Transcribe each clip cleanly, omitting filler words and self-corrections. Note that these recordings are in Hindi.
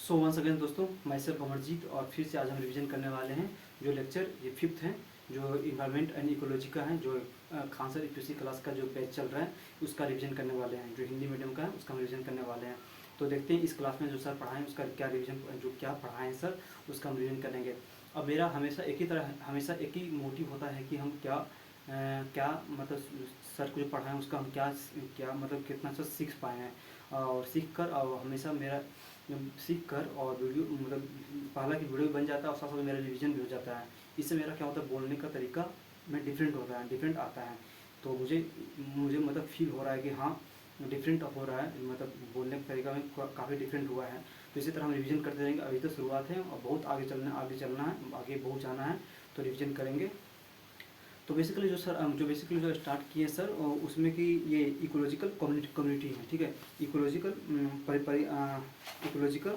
सो वंस अगेन दोस्तों, मैं सेल्फ अमरजीत और फिर से आज हम रिवीजन करने वाले हैं जो लेक्चर ये फिफ्थ है जो इन्वायरमेंट एंड इकोलॉजी का है, जो खान सर यूपीएससी क्लास का जो बैच चल रहा है उसका रिवीजन करने वाले हैं। जो हिंदी मीडियम का है उसका हम रिवीजन करने वाले हैं। तो देखते हैं इस क्लास में जो सर पढ़ाएं उसका क्या रिवीजन, जो क्या पढ़ाएं सर उसका हम रिवीजन करेंगे। अब मेरा हमेशा एक ही मोटिव होता है कि हम क्या मतलब सर को जो पढ़ाएं उसका हम क्या क्या मतलब कितना सा सीख पाए हैं, और सीख कर और हमेशा मेरा सीख कर और वीडियो मतलब पहला की वीडियो बन जाता है और साथ साथ मेरा रिवीजन भी हो जाता है। इससे मेरा क्या होता है, बोलने का तरीका में डिफरेंट होता है, डिफरेंट आता है। तो मुझे मुझे मतलब फील हो रहा है कि हाँ डिफरेंट हो रहा है, मतलब बोलने का तरीका में काफ़ी डिफरेंट हुआ है। तो इसी तरह हम रिवीजन करते रहेंगे। अभी तो शुरुआत है और बहुत आगे चलना है, आगे बहुत जाना है, तो रिवीजन करेंगे। तो बेसिकली जो स्टार्ट किए सर उसमें कि ये इकोलॉजिकल कम्युनिटी है, ठीक है। इकोलॉजिकल इकोलॉजिकल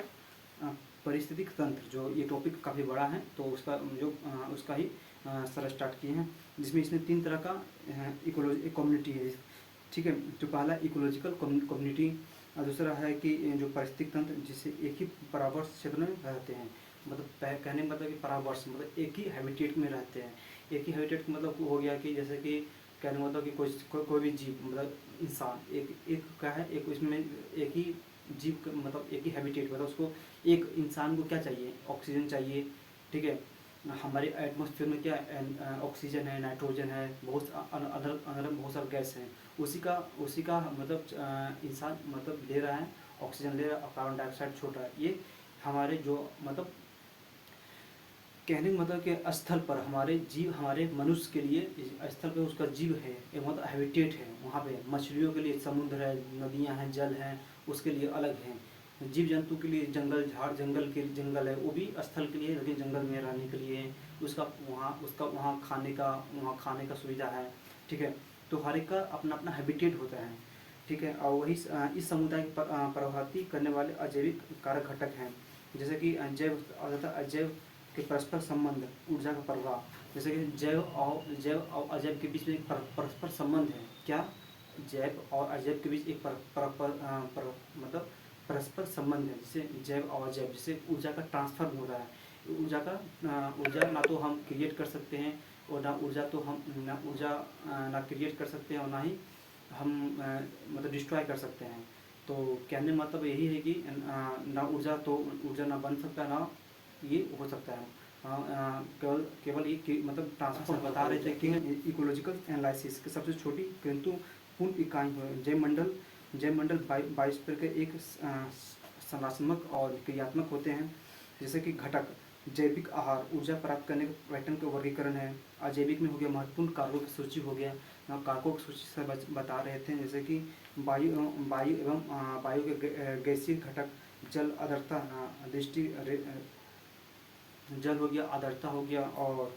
पारिस्थितिक तंत्र, जो ये टॉपिक काफ़ी बड़ा है तो उसका ही सर स्टार्ट किए हैं, जिसमें इसमें 3 तरह का इकोलॉजी कम्युनिटी है, ठीक है। जो पहला इकोलॉजिकल कम्युनिटी, और दूसरा है कि जो पारिस्थितिक तंत्र जिससे एक ही परावर्त क्षेत्र में रहते हैं, मतलब कहने का मतलब कि परावर्त मतलब एक ही हैबिटेट में रहते हैं। एक ही हैबिटेट मतलब हो गया कि जैसे कि कहने का मतलब कि कोई भी जीव मतलब इंसान एक एक क्या है, एक इसमें एक ही जीव मतलब एक ही हैबिटेट मतलब उसको एक इंसान को क्या चाहिए, ऑक्सीजन चाहिए, ठीक है। हमारे एटमॉस्फेयर में क्या ऑक्सीजन है, नाइट्रोजन है, बहुत अदर अदर बहुत सारे गैस हैं। उसी का मतलब इंसान मतलब ले रहा है, ऑक्सीजन ले रहा है और कार्बन डाइऑक्साइड छोड़ रहा है। ये हमारे जो मतलब कहने का मतलब कि स्थल पर हमारे मनुष्य के लिए स्थल पे उसका जीव है, एक मतलब हैबिटेट है। वहाँ पे मछलियों के लिए समुद्र है, नदियाँ हैं, जल हैं, उसके लिए अलग हैं। जीव जंतु के लिए जंगल है, वो भी स्थल के लिए, लेकिन जंगल में रहने के लिए उसका वहाँ खाने का सुविधा है, ठीक है। तो हर एक का अपना अपना हैबिटेट होता है, ठीक है। और वही इस समुदाय की प्रभावित करने वाले अजैविक कारक घटक हैं, जैसे कि जैव तथा अजैव के परस्पर संबंध, ऊर्जा का प्रभाव। जैसे कि जैव और अजैव के बीच में एक परस्पर संबंध है। क्या जैव और अजैव के बीच एक मतलब परस्पर संबंध है, जिससे जैव और अजैव, जिससे ऊर्जा का ट्रांसफर हो रहा है। ऊर्जा ना तो हम क्रिएट कर सकते हैं और ना क्रिएट कर सकते हैं और ना ही हम मतलब डिस्ट्रॉय कर सकते हैं। तो कहने का मतलब यही है कि ना ऊर्जा ना बन सकता, ना ये हो सकता है। केवल ये मतलब ट्रांसफर बता रहे थे कि इकोलॉजिकल एनालिसिस की सबसे छोटी किंतु पूर्ण इकाई है जैवमंडल बायोस्फीयर के एक संरचनात्मक और क्रियात्मक होते हैं, जैसे कि घटक जैविक आहार, ऊर्जा प्राप्त करने के पैटर्न का वर्गीकरण है। अजैविक में हो गया महत्वपूर्ण कारकों की सूची हो गया, कारकों की सूची से बता रहे थे, जैसे कि वायु के गैसीय घटक, जल आर्द्रता, दृष्टि जल हो गया, आर्द्रता हो गया, और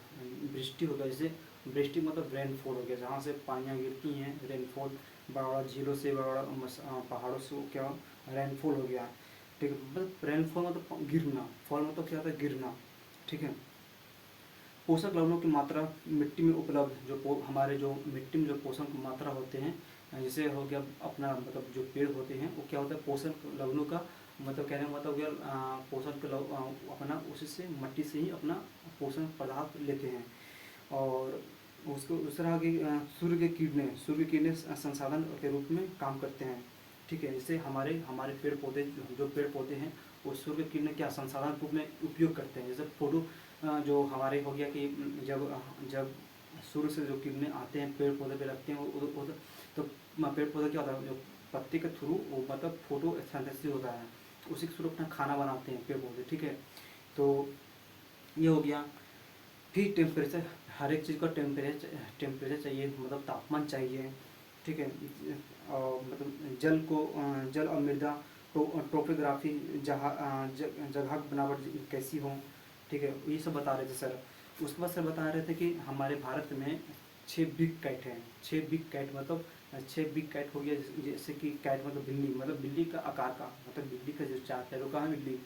वृष्टि हो गया। जैसे वृष्टि मतलब रेनफॉल हो गया, जहाँ से पानियाँ गिरती हैं, रेनफॉल, बड़ा बड़ा झीलों से, बड़ा बड़ा पहाड़ों से क्या रेनफॉल हो गया, ठीक है। मतलब रेनफॉल मतलब गिरना, फॉल मतलब क्या होता है, गिरना, ठीक है। पोषक लवणों की मात्रा मिट्टी में उपलब्ध, हमारे जो मिट्टी में जो पोषक मात्रा होते हैं, जैसे हो गया अपना मतलब जो पेड़ होते हैं वो क्या होता है, पोषक लवणों का मतलब कहने का मतलब हो गया पोषक अपना उसी से मट्टी से ही अपना पोषण पदार्थ लेते हैं। और उसको दूसरा कि सूर्य की किरणें संसाधन के रूप में काम करते हैं, ठीक है। जैसे हमारे पेड़ पौधे, जो पेड़ पौधे हैं वो सूर्य की किरणें क्या संसाधन रूप में उपयोग करते हैं। जैसे फोटो जो हमारे हो गया कि जब सूर्य से जो किरणें आते हैं पेड़ पौधे पे लगते हैं तो पेड़ पौधे क्या होता है, जो पत्ते के थ्रू वो मतलब फोटो सिंथेसिस होता है, उसी के थ्रू अपना खाना बनाते हैं पेड़ पौधे, ठीक है। तो ये हो गया। फिर टेम्परेचर, हर एक चीज़ का टेम्परेचर चाहिए, मतलब तापमान चाहिए, ठीक है। और मतलब जल और मृदा टोपोग्राफी, जगह बनावट कैसी हो, ठीक है, ये सब बता रहे थे सर। उसके बाद सर बता रहे थे कि हमारे भारत में 6 बिग कैट हैं। 6 बिग कैट मतलब 6 बिग कैट हो गया, जैसे कि कैट मतलब बिल्ली, मतलब बिल्ली का आकार का, मतलब बिल्ली का जो 4 पैरों का है बिल्ली,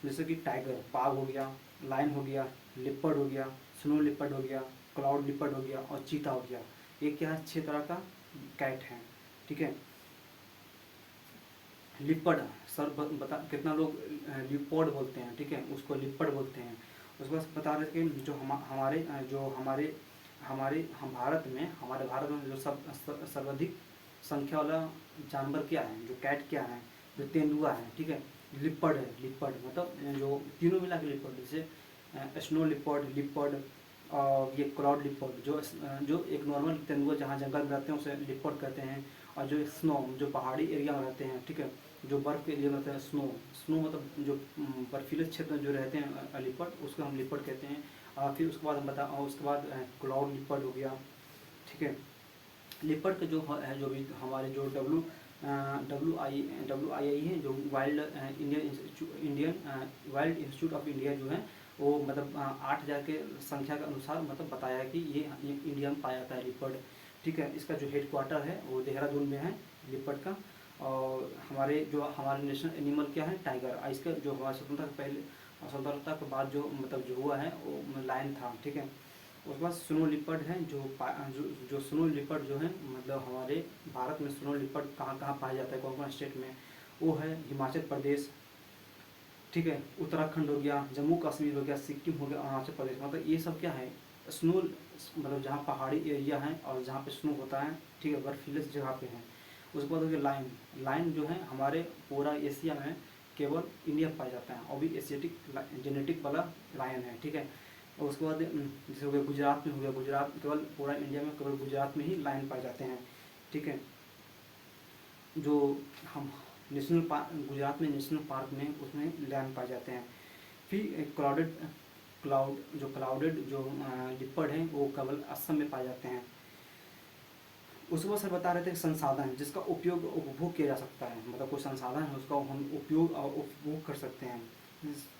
जैसे कि टाइगर, बाघ हो गया, लायन हो गया, लिपर्ड हो गया, स्नो लिपर्ड हो गया, क्लाउड लिपर्ड हो गया और चीता हो गया। ये क्या है, 6 तरह का कैट है, ठीक है। लिपड, सर बता कितना लोग लिपॉड बोलते हैं, ठीक है, उसको लिपड बोलते हैं। उसके बाद बता रहे थे कि जो हम भारत में जो सर्वाधिक संख्या वाला जानवर क्या है, जो कैट क्या है, जो तेंदुआ है, ठीक है, लिपड है। लिपड मतलब जो तीनों मिला के लिपड, जैसे स्नो लिपड, लिपड और ये क्लाउड लिपड, जो एक नॉर्मल तेंदुआ जहाँ जंगल में रहते हैं उसे लिपड कहते हैं। और जो स्नो, जो पहाड़ी एरिया में रहते हैं, ठीक है, जो बर्फ़ के एरिया में रहते हैं, स्नो मतलब जो बर्फीले क्षेत्र में जो रहते हैं लिपड, उसको हम लिपड कहते हैं। और फिर उसके बाद हम उसके बाद क्लाउड लिपड हो गया, ठीक है। लिपड का जो है, जो भी हमारे जो WII है, जो Indian wild institute of India जो है, वो मतलब 8,000 के संख्या के अनुसार मतलब बताया है कि ये इंडिया में पाया जाता है लिपड, ठीक है। इसका जो हेड क्वार्टर है वो देहरादून में है लिपड का। और हमारे नेशनल एनिमल क्या है, टाइगर। इसका जो हमारे स्वतंत्रता के बाद जो मतलब जो हुआ है वो लायन था, ठीक है। उसके बाद स्नो लिपर्ड है, जो स्नो लिपर्ड जो है मतलब हमारे भारत में स्नो लिपर्ड कहाँ कहाँ पाया जाता है, कौन कौन स्टेट में, वो है हिमाचल प्रदेश, ठीक है, उत्तराखंड हो गया, जम्मू कश्मीर हो गया, सिक्किम हो गया, अरुणाचल प्रदेश। मतलब ये सब क्या है, स्नो मतलब जहाँ पहाड़ी एरिया है और जहाँ पे स्नो होता है, ठीक है, बर्फीले जगह पे है। उसके बाद हो गया लाइन। लाइन जो है हमारे पूरा एशिया में केवल इंडिया पाया जाता है, और भी एशियाटिक जेनेटिक वाला लायन है, ठीक है। और उसके बाद जैसे हो गया गुजरात में, हो गया गुजरात, केवल पूरा इंडिया में केवल गुजरात में ही लायन पाए जाते हैं, ठीक है। जो हम नेशनल पार्क, गुजरात में नेशनल पार्क में उसमें लायन पाए जाते हैं। फिर क्लाउडेड जो लिपर्ड हैं वो केवल असम में पाए जाते हैं। उसके बाद सर बता रहे थे संसाधन जिसका उपभोग किया जा सकता है, मतलब कोई संसाधन है उसका हम उपभोग कर सकते हैं,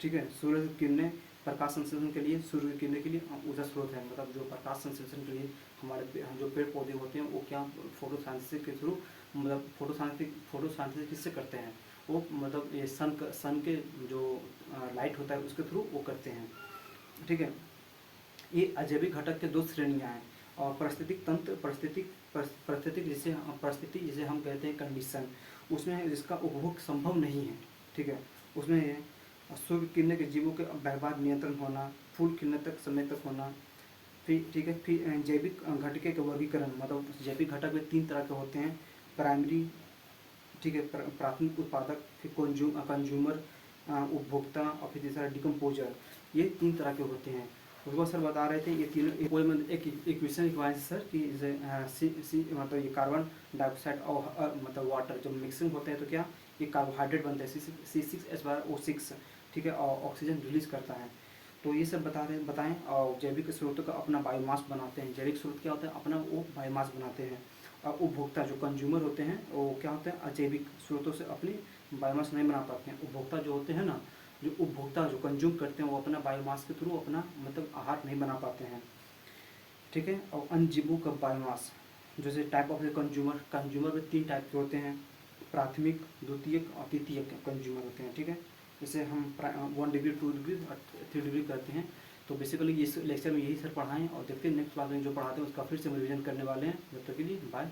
ठीक है। सूर्य की किरणें प्रकाश संश्लेषण के लिए, सूर्य की किरणें के लिए ऊर्जा स्रोत है, मतलब जो प्रकाश संश्लेषण के लिए हमारे जो पेड़ पौधे होते हैं वो क्या फोटोसिंथेसिस के थ्रू, मतलब फोटोसिंथेसिस किससे करते हैं, वो मतलब ये सन के जो लाइट होता है उसके थ्रू वो करते हैं, ठीक है। ये अजैविक घटक के दो श्रेणियाँ हैं, और पारिस्थितिक तंत्र, परिस्थिति जिसे हम कहते हैं कंडीशन, उसमें जिसका उपभोग संभव नहीं है, ठीक है। उसमें सूर्य किरणें के जीवों के व्यवहार नियंत्रण होना, फूल खिलने तक समय तक होना, फिर ठीक है। फिर जैविक घटके के वर्गीकरण, मतलब जैविक घटक में 3 तरह के होते हैं, प्राइमरी, ठीक है, प्राथमिक उत्पादक, फिर कंज्यूमर उपभोक्ता, और फिर तीसरा डिकम्पोजर। ये 3 तरह के होते हैं। उसके बाद सर बता रहे थे ये तीनों कोई मतलब एक इक्वेशन लिखवाए सर कि जैसे सी मतलब ये कार्बन डाइऑक्साइड और मतलब वाटर जब मिक्सिंग होते हैं तो क्या ये कार्बोहाइड्रेट बनते हैं, C6H12O6, ठीक है, और ऑक्सीजन रिलीज करता है। तो ये सब बताएं। और जैविक स्रोतों का अपना बायोमास बनाते हैं। जैविक स्रोत क्या होता है, अपना वो बायोमास बनाते हैं। और उपभोक्ता जो कंज्यूमर होते हैं वो क्या होते हैं, अजैविक स्रोतों से अपनी बायोमास नहीं बना पाते हैं। उपभोक्ता जो होते हैं ना, जो उपभोक्ता जो कंज्यूम करते हैं वो अपना बायोमास के थ्रू अपना मतलब आहार नहीं बना पाते हैं, ठीक है। और अन्य जीवों का बायोमास, जैसे टाइप ऑफ कंज्यूमर में 3 टाइप के होते हैं, प्राथमिक, द्वितीयक और तृतीयक कंज्यूमर होते हैं, ठीक है। जैसे हम 1 डिग्री 2 डिग्री और 3 डिग्री करते हैं। तो बेसिकली इस लेक्चर में यही सर पढ़ाएं, और देखते हैं नेक्स्ट क्लास में जो पढ़ाते हैं उसका फिर से हम रिविजन करने वाले हैं। जब तक के लिए बाय।